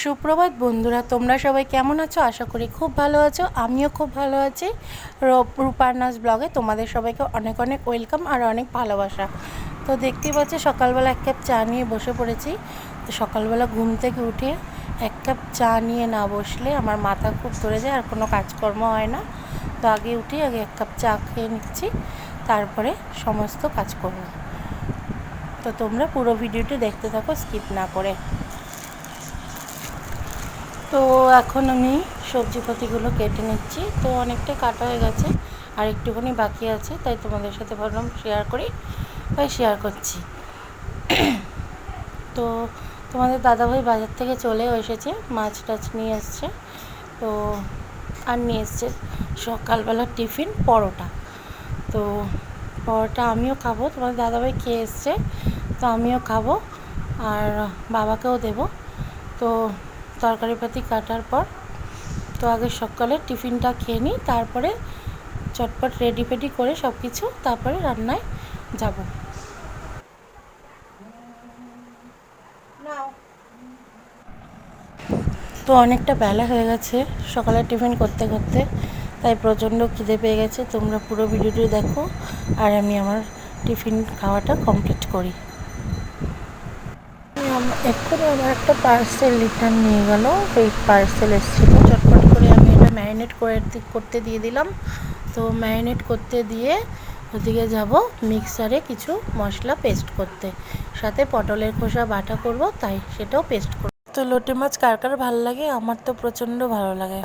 সুপ্রভাত বন্ধুরা, তোমরা সবাই কেমন আছো? আশা করি খুব ভালো আছো। আমিও খুব ভালো আছি। রূপার্নাস ব্লগে তোমাদের সবাইকে অনেক অনেক ওয়েলকাম আর অনেক ভালোবাসা। তো দেখতেই পাচ্ছ সকালবেলা এক কাপ চা নিয়ে বসে পড়েছি। তো সকালবেলা ঘুম থেকে উঠে এক কাপ চা নিয়ে না বসলে আমার মাথা খুব ধরে যায় আর কোনো কাজকর্ম হয় না। তো আগে এক কাপ চা খেয়ে নিচ্ছি, তারপরে সমস্ত কাজ করব। তো তোমরা পুরো ভিডিওটি দেখতে থাকো স্কিপ না করে। তো এখন আমি সবজিপাতিগুলো কেটে নিচ্ছি। তো অনেকটাই কাটা হয়ে গেছে, আর একটুখানি বাকি আছে, তাই তোমাদের সাথে ভাবলাম শেয়ার করি, তাই শেয়ার করছি। তো তোমাদের দাদাভাই বাজার থেকে চলেও এসেছে, মাছ টাছ নিয়ে এসছে। তো আর নিয়ে এসছে সকালবেলা টিফিন পরোটা। তো পরোটা আমিও খাবো, তোমাদের দাদাভাই খেয়ে এসছে, তো আমিও খাবো আর বাবাকেও দেবো। তো তরকারিপাতি কাটার পর তো আগে সকালে টিফিনটা খেয়ে নিই, তারপরে চটপট রেডি ফেডি করে সব কিছু তারপরে রান্নায় যাব। তো অনেকটা বেলা হয়ে গেছে সকালে টিফিন করতে করতে, তাই প্রচণ্ড খিদে পেয়ে গেছে। তোমরা পুরো ভিডিওটি দেখো আর আমি আমার টিফিন খাওয়াটা কমপ্লিট করি। এক্ষুনি আমার একটা পার্সেল রিটার্ন নিয়ে গেল, এই পার্সেল এসেছিলো। চটপট করে আমি এটা ম্যারিনেট করতে দিয়ে দিলাম। তো ম্যারিনেট করতে দিয়ে ওদিকে যাব মিক্সারে কিছু মশলা পেস্ট করতে, সাথে পটলের খোসা বাটা করব, তাই সেটাও পেস্ট করব। তো লোটে মাছ কার কার ভালো লাগে? আমার তো প্রচণ্ড ভালো লাগে।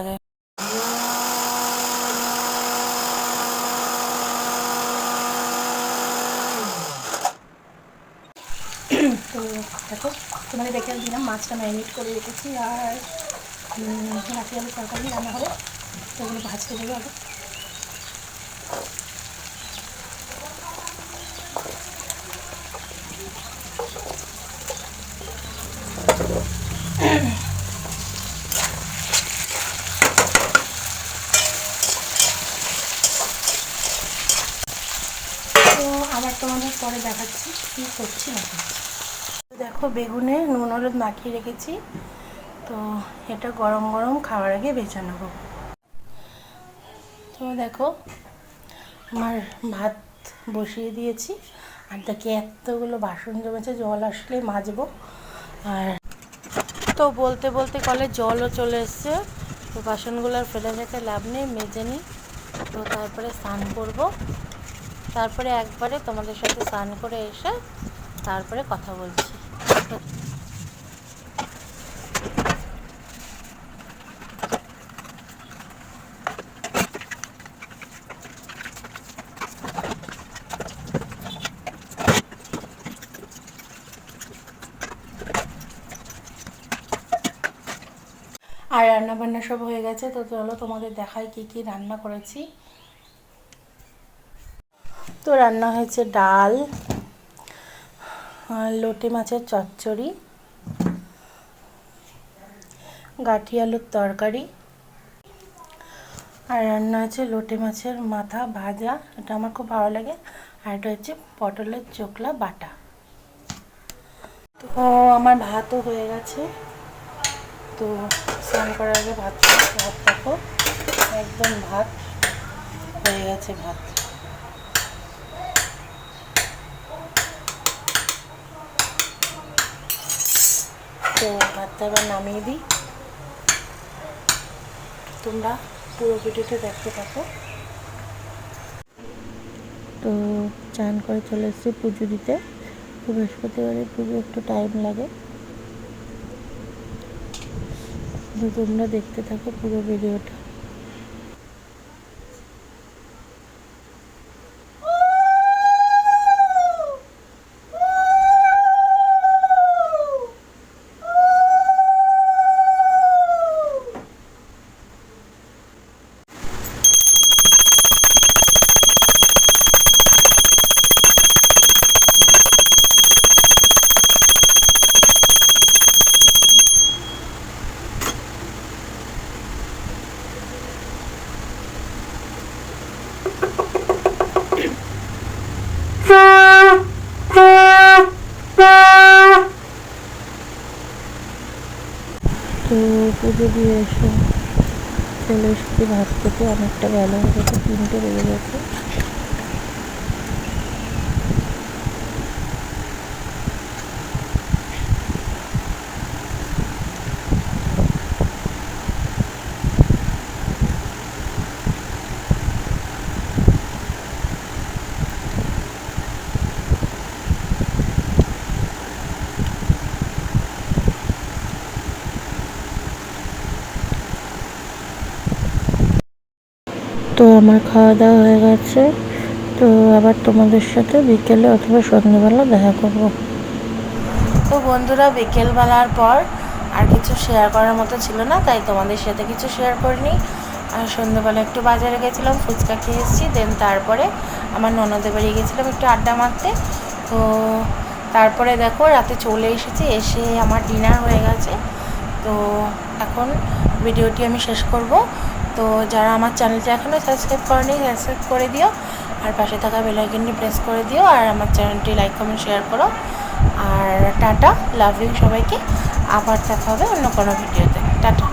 তো দেখো, তোমাদের দেখে দিলাম মাছটা ম্যারিনেট করে রেখেছি, আর রাতে আলু তরকারি রান্না হবে, তো ওগুলো ভাজতে দেবো আগে। তো আবার তোমাদের পরে দেখাচ্ছি কী করছি না করছি। দেখো বেগুনে নুন হলুদ মাখিয়ে রেখেছি, তো এটা গরম গরম খাওয়ার আগে ভেজে নেব। তো দেখো আমার ভাত বসিয়ে দিয়েছি, আর দেখি এতগুলো বাসন জমেছে, জল আসলে মাজবো। আর তো বলতে বলতে কলে জলও চলে এসছে, তো বাসনগুলো আর ফেলে রেখে লাভ নেই, মেজে নিই। তো তারপরে স্নান করব, তারপরে একবারে তোমাদের সাথে স্নান করে এসে তারপরে কথা বলছি। আর রান্নাবান্না সব হয়ে গেছে, তো চলো তোমাদের দেখাই কি কি রান্না করেছি। তো রান্না হয়েছে ডাল, লোটে মাছের চচ্চড়ি, গাঠি আলুর তরকারি, আর রান্না আছে লোটে মাছের মাথা ভাজা, এটা আমার খুব ভালো লাগে, আর এটা হচ্ছে পটলের চোখলা বাটা। তো আমার ভাতও হয়ে গেছে। তো স্নান করার আগে ভাত দেখো, একদম ভাত হয়ে গেছে। ভাত তো ভাতটা এবার নামিয়ে দিই। তোমরা পুরো ভিডিওটা দেখতে থাকো। তো চান করে চলে এসেছি পুজো দিতে। তো বৃহস্পতিবারে পুজো একটু টাইম লাগে, তো তোমরা দেখতে থাকো পুরো ভিডিওটা। তো পুজো দিয়ে এসে চলে এসেছি ভাত খেতে, অনেকটা বেলা হয়ে গেছে, 3টে বেজে গেছে। তো আমার খাওয়া দাওয়া হয়ে গেছে, তো আবার তোমাদের সাথে বিকেলে অথবা সন্ধ্যেবেলা দেখা করব। তো বন্ধুরা, বিকেলবেলার পর আর কিছু শেয়ার করার মতো ছিল না, তাই তোমাদের সাথে কিছু শেয়ার করিনি। আর সন্ধ্যেবেলা একটু বাজারে গেছিলাম, ফুচকা খেয়ে এসেছি। দেন তারপরে আমার ননদের বাড়ি গেছিলাম একটু আড্ডা মারতে। তো তারপরে দেখো রাতে চলে এসেছি, এসে আমার ডিনার হয়ে গেছে। তো এখন ভিডিওটি আমি শেষ করব। তো যারা আমার চ্যানেলটা এখনও সাবস্ক্রাইব করেনি, সাবস্ক্রাইব করে দিও, আর পাশে থাকা বেল আইকনটি প্রেস করে দিও, আর আমার চ্যানেলটি লাইক কমেন্ট শেয়ার করো। আর টাটা, লাভ ইউ সবাইকে। আবার দেখা হবে অন্য কোনো ভিডিওতে। টাটা।